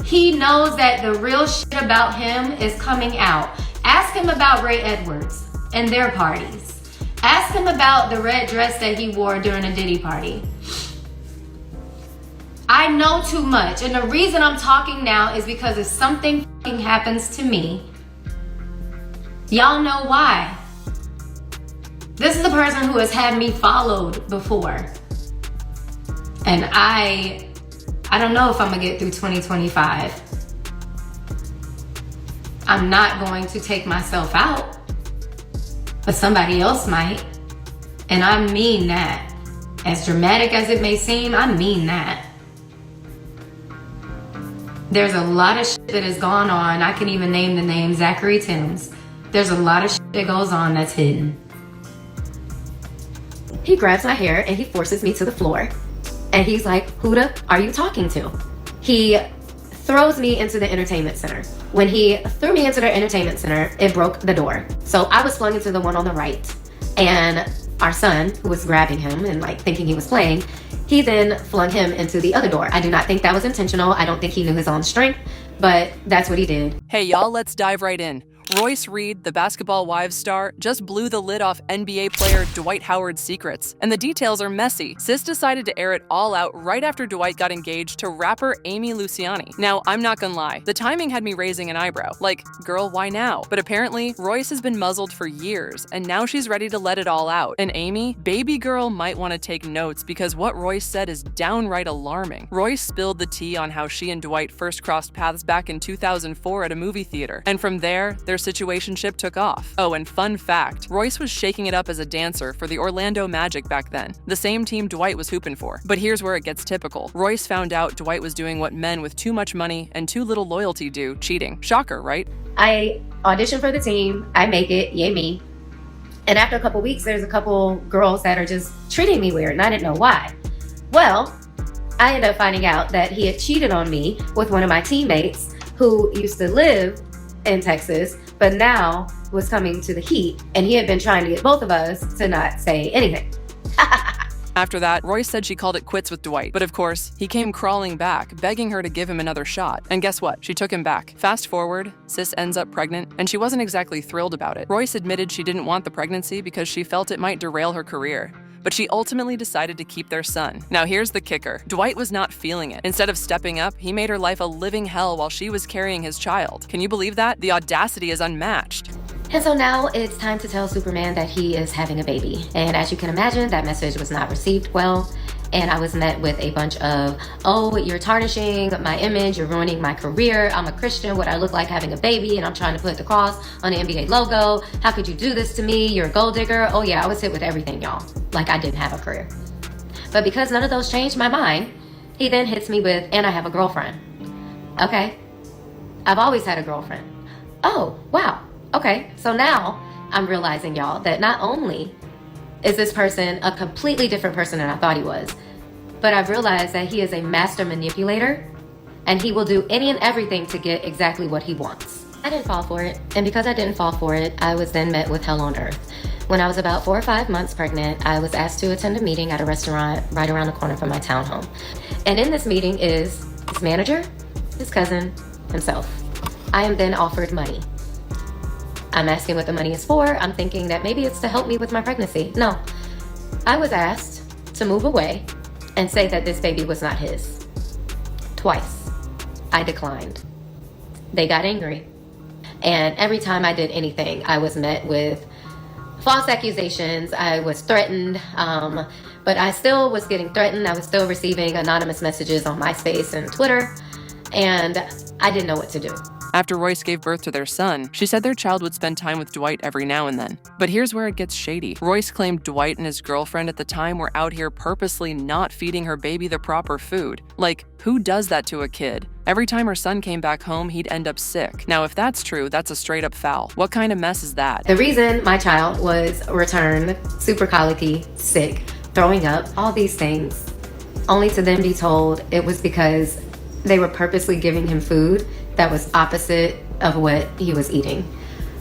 He knows that the real shit about him is coming out. Ask him about Ray Edwards and their parties. Ask him about the red dress that he wore during a Diddy party. I know too much, and the reason I'm talking now is because if something fucking happens to me, y'all know why. This is the person who has had me followed before. And I don't know if I'm gonna get through 2025. I'm not going to take myself out, but somebody else might. And I mean that. As dramatic as it may seem, I mean that. There's a lot of shit that has gone on. I can even name the name Zachary Timms. There's a lot of shit that goes on that's hidden. He grabs my hair and he forces me to the floor. And he's like, who the are you talking to? He throws me into the entertainment center. When he threw me into the entertainment center, it broke the door. So I was flung into the one on the right. And our son, who was grabbing him and like thinking he was playing, he then flung him into the other door. I do not think that was intentional. I don't think he knew his own strength, but that's what he did. Hey y'all, let's dive right in. Royce Reed, the Basketball Wives star, just blew the lid off NBA player Dwight Howard's secrets. And the details are messy. Sis decided to air it all out right after Dwight got engaged to rapper Amy Luciani. Now, I'm not gonna lie, the timing had me raising an eyebrow. Like, girl, why now? But apparently, Royce has been muzzled for years, and now she's ready to let it all out. And Amy, baby girl might want to take notes because what Royce said is downright alarming. Royce spilled the tea on how she and Dwight first crossed paths back in 2004 at a movie theater. And from there, their situationship took off. Oh, and fun fact, Royce was shaking it up as a dancer for the Orlando Magic back then, the same team Dwight was hooping for. But here's where it gets typical. Royce found out Dwight was doing what men with too much money and too little loyalty do, cheating. Shocker, right? I audition for the team, I make it, yay me. And after a couple weeks, there's a couple girls that are just treating me weird, and I didn't know why. Well, I ended up finding out that he had cheated on me with one of my teammates who used to live in Texas, but now was coming to the Heat, and he had been trying to get both of us to not say anything. After that, Royce said she called it quits with Dwight, but of course, he came crawling back, begging her to give him another shot. And guess what? She took him back. Fast forward, sis ends up pregnant, and she wasn't exactly thrilled about it. Royce admitted she didn't want the pregnancy because she felt it might derail her career. But she ultimately decided to keep their son. Now here's the kicker. Dwight was not feeling it. Instead of stepping up, he made her life a living hell while she was carrying his child. Can you believe that? The audacity is unmatched. And so now it's time to tell Superman that he is having a baby. And as you can imagine, that message was not received well. And I was met with a bunch of, oh, you're tarnishing my image, you're ruining my career, I'm a Christian, what I look like having a baby, and I'm trying to put the cross on the NBA logo. How could you do this to me? You're a gold digger. Oh yeah, I was hit with everything, y'all. Like I didn't have a career. But because none of those changed my mind, he then hits me with, and I have a girlfriend. Okay, I've always had a girlfriend. Oh, wow. Okay, so now I'm realizing, y'all, that not only is this person a completely different person than I thought he was, but I've realized that he is a master manipulator, and he will do any and everything to get exactly what he wants. I didn't fall for it, and because I didn't fall for it, I was then met with hell on earth. When I was about 4 or 5 months pregnant, I was asked to attend a meeting at a restaurant right around the corner from my townhome. And in this meeting is his manager, his cousin, himself. I am then offered money. I'm asking what the money is for. I'm thinking that maybe it's to help me with my pregnancy. No, I was asked to move away and say that this baby was not his. Twice. I declined. They got angry. And every time I did anything, I was met with false accusations. I was threatened, but I still was getting threatened. I was still receiving anonymous messages on MySpace and Twitter, and I didn't know what to do. After Royce gave birth to their son, she said their child would spend time with Dwight every now and then. But here's where it gets shady. Royce claimed Dwight and his girlfriend at the time were out here purposely not feeding her baby the proper food. Like, who does that to a kid? Every time her son came back home, he'd end up sick. Now, if that's true, that's a straight up foul. What kind of mess is that? The reason my child was returned super colicky, sick, throwing up, all these things, only to then be told it was because they were purposely giving him food that was opposite of what he was eating.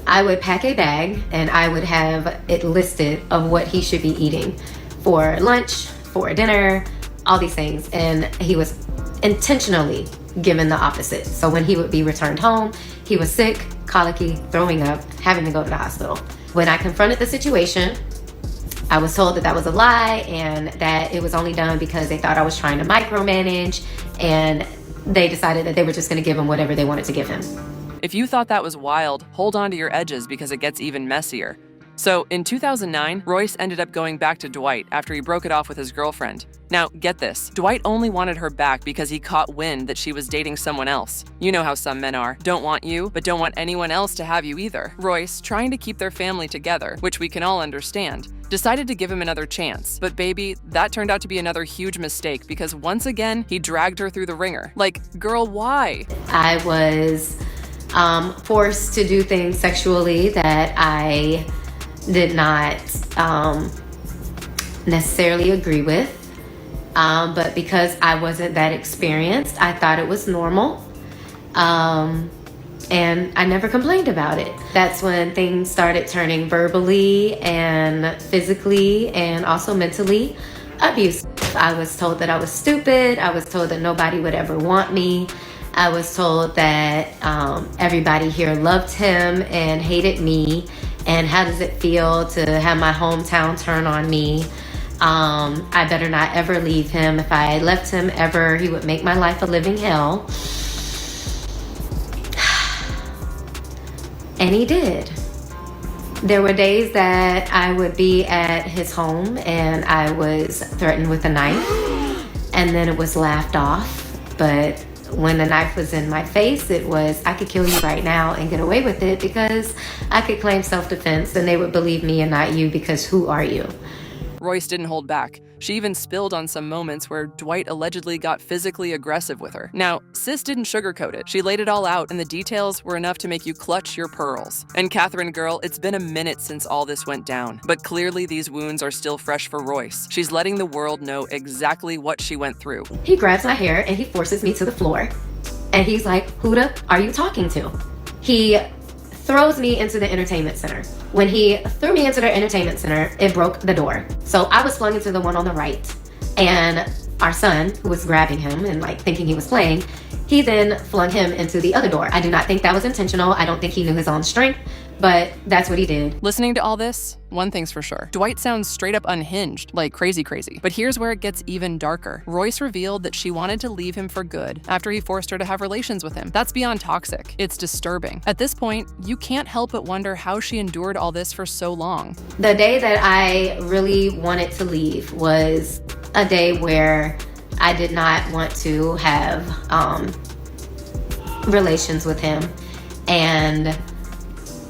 I would pack a bag and I would have it listed of what he should be eating for lunch, for dinner, all these things. And he was intentionally given the opposite. So when he would be returned home, he was sick, colicky, throwing up, having to go to the hospital. When I confronted the situation, I was told that that was a lie and that it was only done because they thought I was trying to micromanage, and they decided that they were just going to give him whatever they wanted to give him. If you thought that was wild, hold on to your edges because it gets even messier. So in 2009, Royce ended up going back to Dwight after he broke it off with his girlfriend. Now, get this. Dwight only wanted her back because he caught wind that she was dating someone else. You know how some men are. Don't want you, but don't want anyone else to have you either. Royce, trying to keep their family together, which we can all understand, decided to give him another chance. But baby, that turned out to be another huge mistake because once again, he dragged her through the ringer. Like, girl, why? I was forced to do things sexually that I did not necessarily agree with. But because I wasn't that experienced, I thought it was normal. And I never complained about it. That's when things started turning verbally and physically and also mentally abusive. I was told that I was stupid. I was told that nobody would ever want me. I was told that everybody here loved him and hated me. And how does it feel to have my hometown turn on me? I better not ever leave him. If I left him ever, he would make my life a living hell. And he did. There were days that I would be at his home and I was threatened with a knife, and then it was laughed off. But when the knife was in my face, it was, I could kill you right now and get away with it because I could claim self-defense and they would believe me and not you because who are you? Royce didn't hold back. She even spilled on some moments where Dwight allegedly got physically aggressive with her. Now, sis didn't sugarcoat it. She laid it all out, and the details were enough to make you clutch your pearls. And Catherine, girl, it's been a minute since all this went down, but clearly these wounds are still fresh for Royce. She's letting the world know exactly what she went through. He grabs my hair and he forces me to the floor. And he's like, who the are you talking to? He throws me into the entertainment center. When he threw me into the entertainment center, it broke the door. So I was flung into the one on the right. And our son, who was grabbing him and like thinking he was playing, he then flung him into the other door. I do not think that was intentional. I don't think he knew his own strength, but that's what he did. Listening to all this, one thing's for sure. Dwight sounds straight up unhinged, like crazy. But here's where it gets even darker. Royce revealed that she wanted to leave him for good after he forced her to have relations with him. That's beyond toxic. It's disturbing. At this point, you can't help but wonder how she endured all this for so long. The day that I really wanted to leave was a day where I did not want to have relations with him. And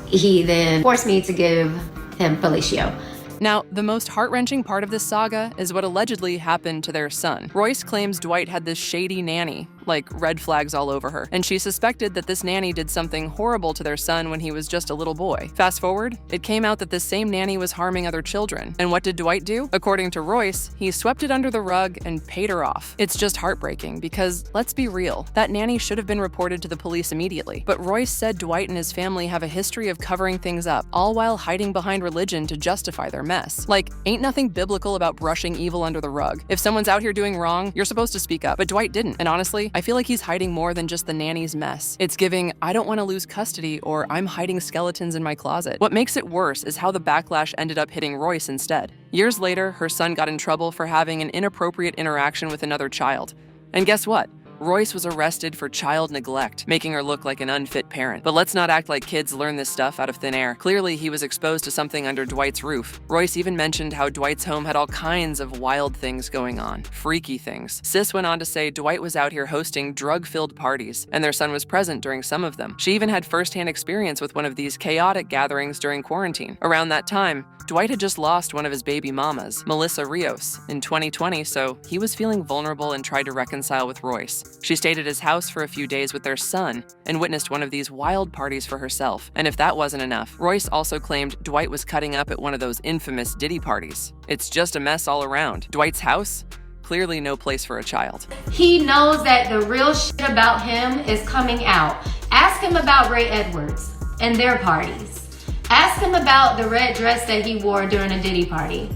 he then forced me to give him fellatio. Now, the most heart-wrenching part of this saga is what allegedly happened to their son. Royce claims Dwight had this shady nanny, like red flags all over her, and she suspected that this nanny did something horrible to their son when he was just a little boy. Fast forward, it came out that this same nanny was harming other children. And what did Dwight do? According to Royce, he swept it under the rug and paid her off. It's just heartbreaking because, let's be real, that nanny should have been reported to the police immediately. But Royce said Dwight and his family have a history of covering things up, all while hiding behind religion to justify their mess. Like, ain't nothing biblical about brushing evil under the rug. If someone's out here doing wrong, you're supposed to speak up. But Dwight didn't. And honestly, I feel like he's hiding more than just the nanny's mess. It's giving, I don't want to lose custody, or I'm hiding skeletons in my closet. What makes it worse is how the backlash ended up hitting Royce instead. Years later, her son got in trouble for having an inappropriate interaction with another child. And guess what? Royce was arrested for child neglect, making her look like an unfit parent. But let's not act like kids learn this stuff out of thin air. Clearly, he was exposed to something under Dwight's roof. Royce even mentioned how Dwight's home had all kinds of wild things going on, freaky things. Sis went on to say Dwight was out here hosting drug-filled parties, and their son was present during some of them. She even had firsthand experience with one of these chaotic gatherings during quarantine. Around that time, Dwight had just lost one of his baby mamas, Melissa Rios, in 2020, so he was feeling vulnerable and tried to reconcile with Royce. She stayed at his house for a few days with their son and witnessed one of these wild parties for herself. And if that wasn't enough, Royce also claimed Dwight was cutting up at one of those infamous Diddy parties. It's just a mess all around. Dwight's house? Clearly no place for a child. He knows that the real shit about him is coming out. Ask him about Ray Edwards and their parties. Ask him about the red dress that he wore during a Diddy party.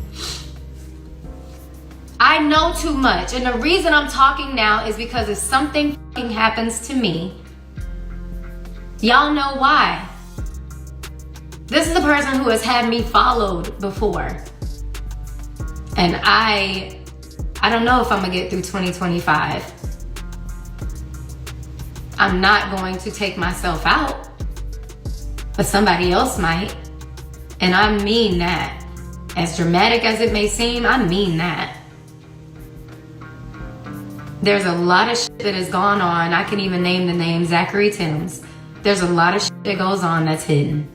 I know too much, and the reason I'm talking now is because it's something fucking happens to me, y'all know why. This is the person who has had me followed before. And I don't know if I'm gonna get through 2025. I'm not going to take myself out, but somebody else might. And I mean that. As dramatic as it may seem, I mean that. There's a lot of shit that has gone on. I can even name the name Zachary Timms. There's a lot of shit that goes on that's hidden.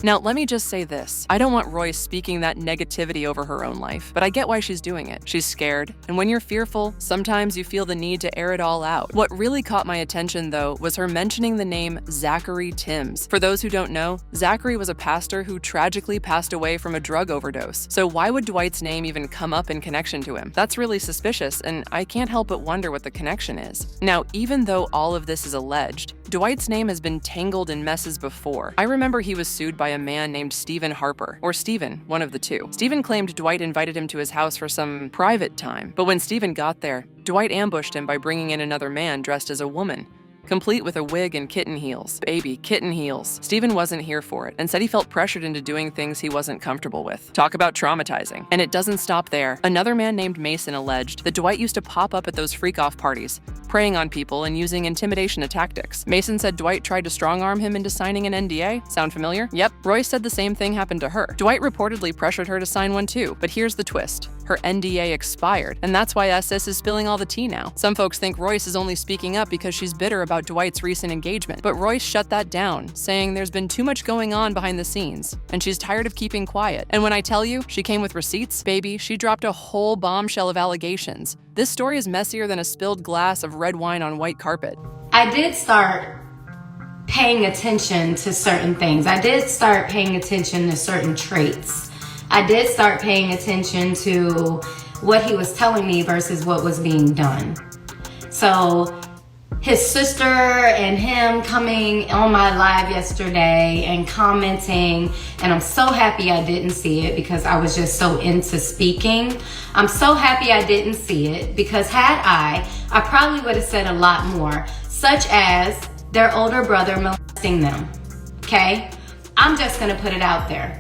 Now, let me just say this. I don't want Royce speaking that negativity over her own life, but I get why she's doing it. She's scared, and when you're fearful, sometimes you feel the need to air it all out. What really caught my attention, though, was her mentioning the name Zachary Timms. For those who don't know, Zachary was a pastor who tragically passed away from a drug overdose. So why would Dwight's name even come up in connection to him? That's really suspicious, and I can't help but wonder what the connection is. Now, even though all of this is alleged, Dwight's name has been tangled in messes before. I remember he was sued by a man named Stephen Harper, or Stephen, one of the two. Stephen claimed Dwight invited him to his house for some private time, but when Stephen got there, Dwight ambushed him by bringing in another man dressed as a woman, complete with a wig and kitten heels. Baby, kitten heels. Stephen wasn't here for it and said he felt pressured into doing things he wasn't comfortable with. Talk about traumatizing. And it doesn't stop there. Another man named Mason alleged that Dwight used to pop up at those freak-off parties, preying on people and using intimidation tactics. Mason said Dwight tried to strong-arm him into signing an NDA. Sound familiar? Yep. Royce said the same thing happened to her. Dwight reportedly pressured her to sign one too, but here's the twist. Her NDA expired, and that's why SS is spilling all the tea now. Some folks think Royce is only speaking up because she's bitter about Dwight's recent engagement, but Royce shut that down, saying there's been too much going on behind the scenes, and she's tired of keeping quiet. And when I tell you she came with receipts, baby, she dropped a whole bombshell of allegations. This story is messier than a spilled glass of red wine on white carpet. I did start paying attention to certain things. I did start paying attention to certain traits. I did start paying attention to what he was telling me versus what was being done. So his sister and him coming on my live yesterday and commenting, and I'm so happy I didn't see it because I was just so into speaking. I'm so happy I didn't see it because had I probably would have said a lot more, such as their older brother molesting them, okay? I'm just gonna put it out there.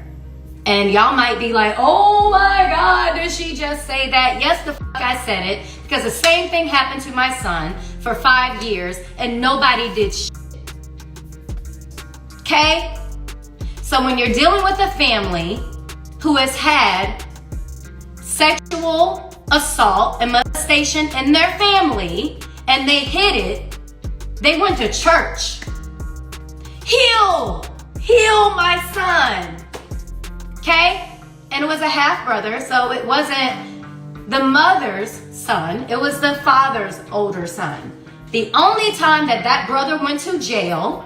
And y'all might be like, oh my God, did she just say that? Yes, the fuck I said it, because the same thing happened to my son for 5 years and nobody did shit. Okay? So when you're dealing with a family who has had sexual assault and molestation in their family and they hid it, they went to church. Heal my son. Okay? And it was a half brother, so it wasn't the mother's son, it was the father's older son. The only time that brother went to jail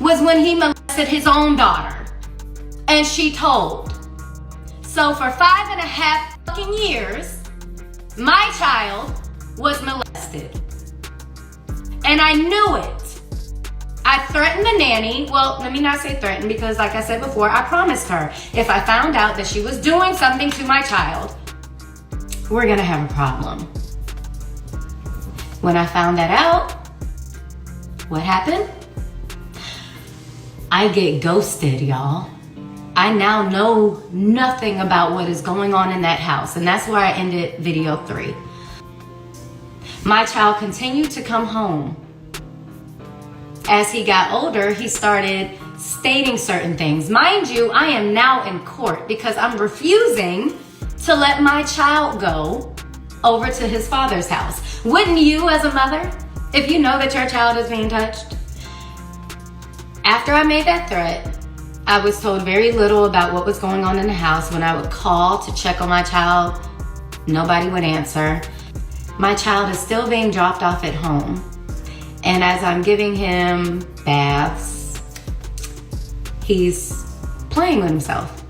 was when he molested his own daughter. And she told. So for 5.5 fucking years, my child was molested. And I knew it. I threatened the nanny. Well, let me not say threatened because like I said before, I promised her if I found out that she was doing something to my child, we're gonna have a problem. When I found that out, what happened? I get ghosted, y'all. I now know nothing about what is going on in that house, and that's where I ended video 3. My child continued to come home. As he got older, he started stating certain things. Mind you, I am now in court because I'm refusing to let my child go over to his father's house. Wouldn't you as a mother, if you know that your child is being touched? After I made that threat, I was told very little about what was going on in the house. When I would call to check on my child, nobody would answer. My child is still being dropped off at home. And as I'm giving him baths, he's playing with himself.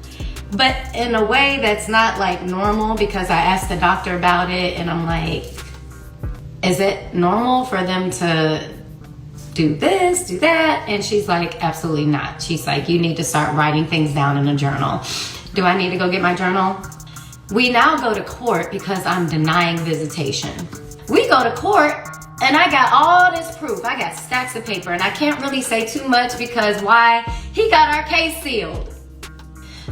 But in a way that's not like normal because I asked the doctor about it and I'm like, is it normal for them to do this, do that? And she's like, absolutely not. She's like, you need to start writing things down in a journal. Do I need to go get my journal? We now go to court because I'm denying visitation. We go to court, and I got all this proof. I got stacks of paper, and I can't really say too much because why? He got our case sealed.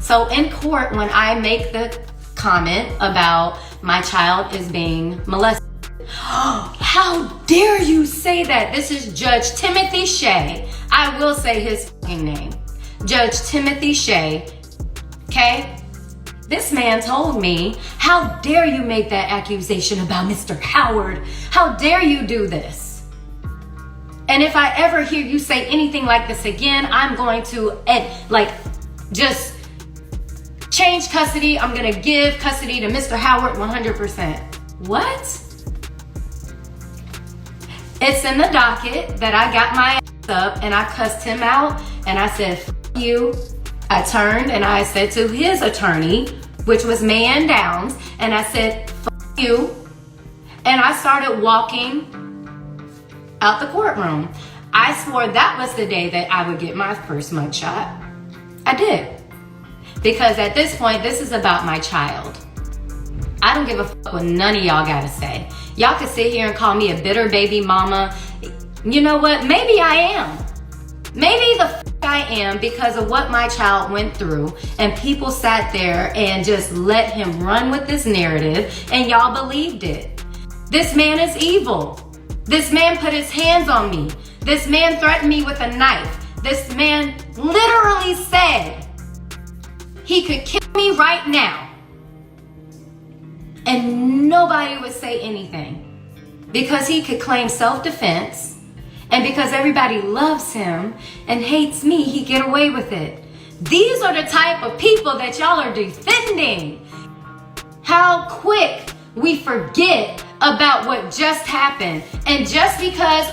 So in court, when I make the comment about my child is being molested, how dare you say that? This is Judge Timothy Shea. I will say his fucking name. Judge Timothy Shea. Okay? This man told me, how dare you make that accusation about Mr. Howard? How dare you do this? And if I ever hear you say anything like this again, I'm going to just change custody. I'm going to give custody to Mr. Howard 100%. What? It's in the docket that I got my ass up and I cussed him out and I said, F you. I turned and I said to his attorney, which was Man Downs, and I said, F you. And I started walking out the courtroom. I swore that was the day that I would get my first mugshot. I did. Because at this point, this is about my child. I don't give a fuck what none of y'all gotta say. Y'all can sit here and call me a bitter baby mama. You know what? Maybe I am. Maybe the fuck I am because of what my child went through, and people sat there and just let him run with this narrative and y'all believed it. This man is evil. This man put his hands on me. This man threatened me with a knife. This man literally said he could kill me right now. And nobody would say anything because he could claim self-defense, and because everybody loves him and hates me, he get away with it. These are the type of people that y'all are defending. How quick we forget about what just happened. And just because,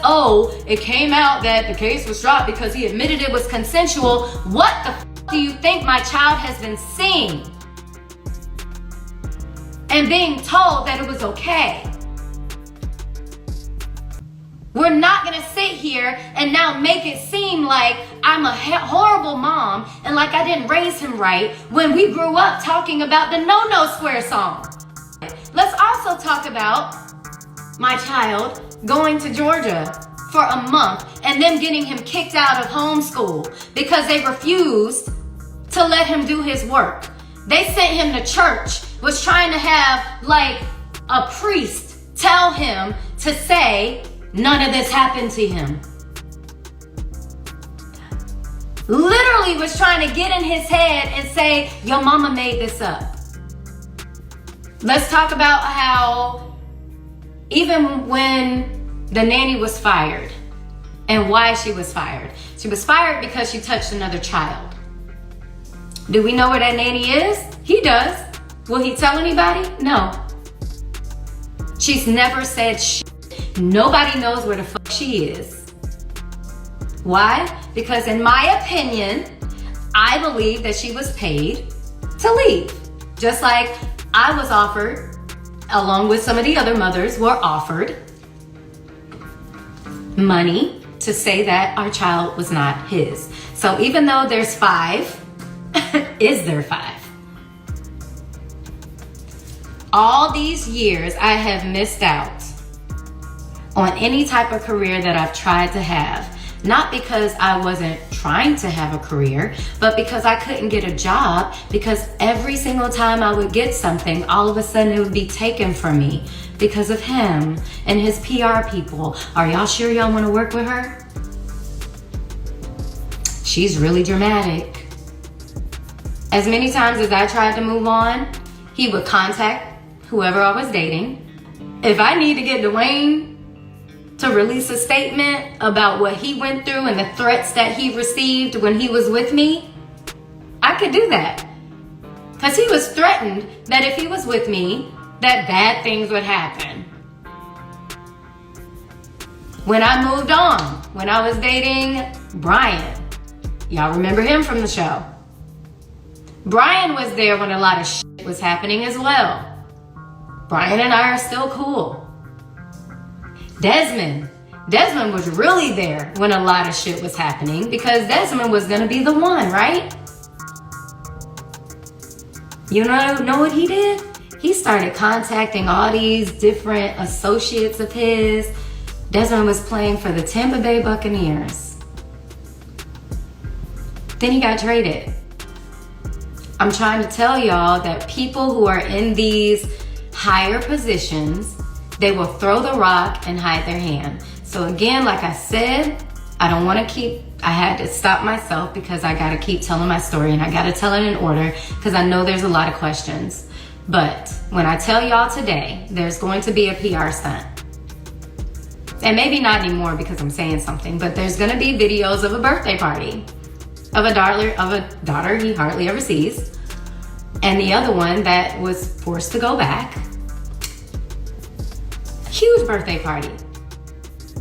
it came out that the case was dropped because he admitted it was consensual, what the f*** do you think my child has been seeing? And being told that it was okay. We're not gonna sit here and now make it seem like I'm a horrible mom and like I didn't raise him right when we grew up talking about the No No Square song. Let's also talk about my child going to Georgia for a month and them getting him kicked out of homeschool because they refused to let him do his work. They sent him to church, was trying to have like a priest tell him to say none of this happened to him. Literally was trying to get in his head and say, your mama made this up. Let's talk about how even when the nanny was fired and why she was fired. She was fired because she touched another child. Do we know where that nanny is? He does. Will he tell anybody? No. She's never said shit. Nobody knows where the fuck she is. Why? Because in my opinion, I believe that she was paid to leave. Just like I was offered, along with some of the other mothers were offered money to say that our child was not his. So even though there's 5, is there 5? All these years I have missed out on any type of career that I've tried to have. Not because I wasn't trying to have a career, but because I couldn't get a job, because every single time I would get something, all of a sudden it would be taken from me because of him and his PR people. Are y'all sure y'all want to work with her? She's really dramatic. As many times as I tried to move on, he would contact whoever I was dating. If I need to get Dwayne to release a statement about what he went through and the threats that he received when he was with me, I could do that. Because he was threatened that if he was with me, that bad things would happen. When I moved on, when I was dating Brian, y'all remember him from the show. Brian was there when a lot of shit was happening as well. Brian and I are still cool. Desmond was really there when a lot of shit was happening because Desmond was gonna be the one, right? You know what he did? he started contacting all these different associates of his. Desmond was playing for the Tampa Bay Buccaneers. Then he got traded. I'm trying to tell y'all that people who are in these higher positions, they will throw the rock and hide their hand. So again, like I said, I had to stop myself because I gotta keep telling my story, and I gotta tell it in order because I know there's a lot of questions. But when I tell y'all today, there's going to be a PR stunt. And maybe not anymore because I'm saying something, but there's gonna be videos of a birthday party of a daughter he hardly ever sees, and the other one that was forced to go back. Huge birthday party.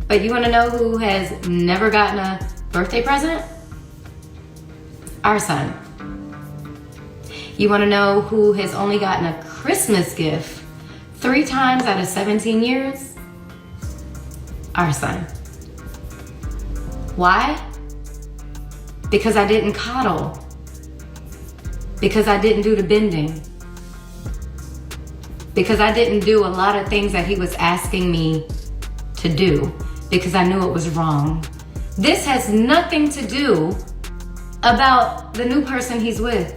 But you wanna know who has never gotten a birthday present? Our son. You wanna know who has only gotten a Christmas gift 3 times out of 17 years? Our son. Why? Because I didn't coddle. Because I didn't do the bending. Because I didn't do a lot of things that he was asking me to do. Because I knew it was wrong. This has nothing to do about the new person he's with.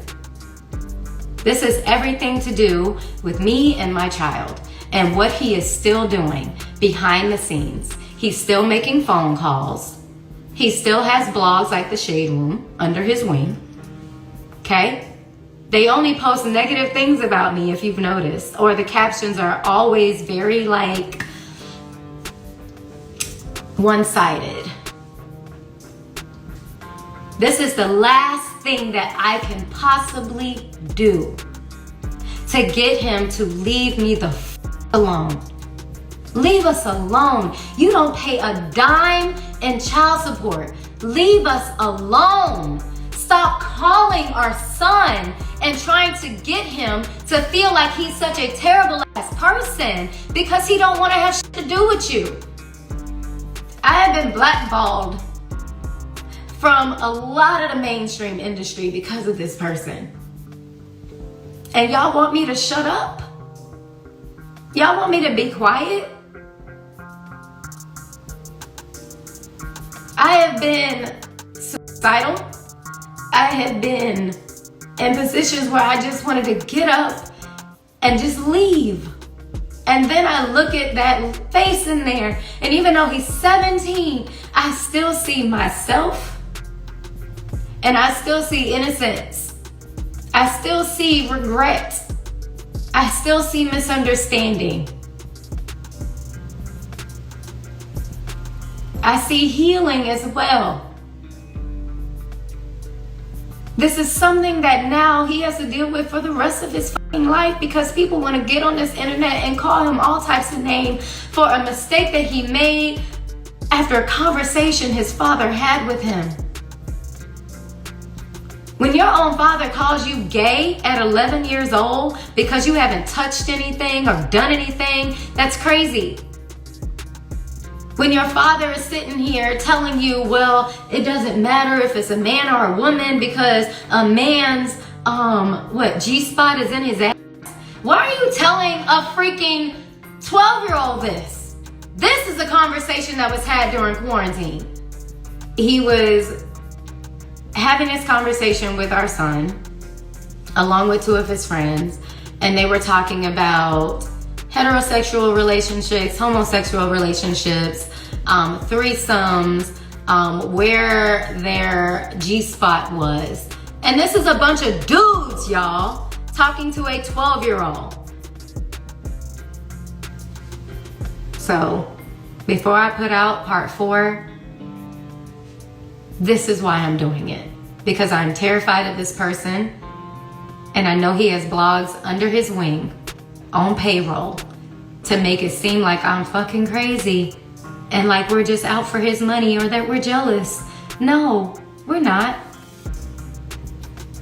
This has everything to do with me and my child and what he is still doing behind the scenes. He's still making phone calls. He still has blogs like The Shade Room under his wing. Okay? They only post negative things about me, if you've noticed, or the captions are always very like one-sided. This is the last thing that I can possibly do to get him to leave me the f alone. Leave us alone. You don't pay a dime in child support. Leave us alone. Stop calling our son and trying to get him to feel like he's such a terrible ass person because he don't want to have shit to do with you. I have been blackballed from a lot of the mainstream industry because of this person. And y'all want me to shut up? Y'all want me to be quiet? I have been suicidal. I have been in positions where I just wanted to get up and just leave. And then I look at that face in there, and even though he's 17, I still see myself, and I still see innocence. I still see regret. I still see misunderstanding. I see healing as well. This is something that now he has to deal with for the rest of his fucking life because people want to get on this internet and call him all types of names for a mistake that he made after a conversation his father had with him. When your own father calls you gay at 11 years old because you haven't touched anything or done anything, that's crazy. When your father is sitting here telling you, well, it doesn't matter if it's a man or a woman because a man's, G-spot is in his ass. Why are you telling a freaking 12-year-old this? This is a conversation that was had during quarantine. He was having this conversation with our son, along with 2 of his friends, and they were talking about heterosexual relationships, homosexual relationships, threesomes, where their G-spot was. And this is a bunch of dudes, y'all, talking to a 12-year-old. So, before I put out part 4, this is why I'm doing it. Because I'm terrified of this person, and I know he has blogs under his wing, on payroll, to make it seem like I'm fucking crazy and like we're just out for his money or that we're jealous. No, we're not.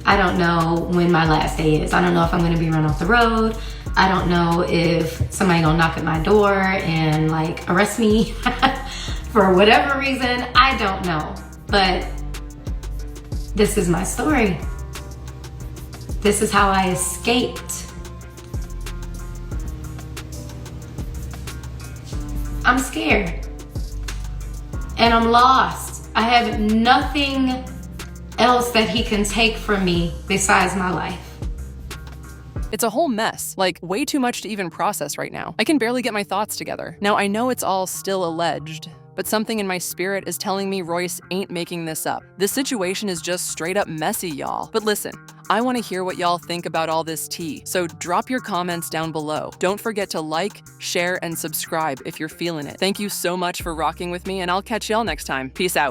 I don't know when my last day is. I don't know if I'm gonna be run off the road. I don't know if somebody gonna knock at my door and like arrest me for whatever reason. I don't know, but this is my story. This is how I escaped. I'm scared. And I'm lost. I have nothing else that he can take from me besides my life. It's a whole mess, like way too much to even process right now. I can barely get my thoughts together. Now, I know it's all still alleged, but something in my spirit is telling me Royce ain't making this up. This situation is just straight up messy, y'all. But listen, I want to hear what y'all think about all this tea, so drop your comments down below. Don't forget to like, share, and subscribe if you're feeling it. Thank you so much for rocking with me, and I'll catch y'all next time. Peace out.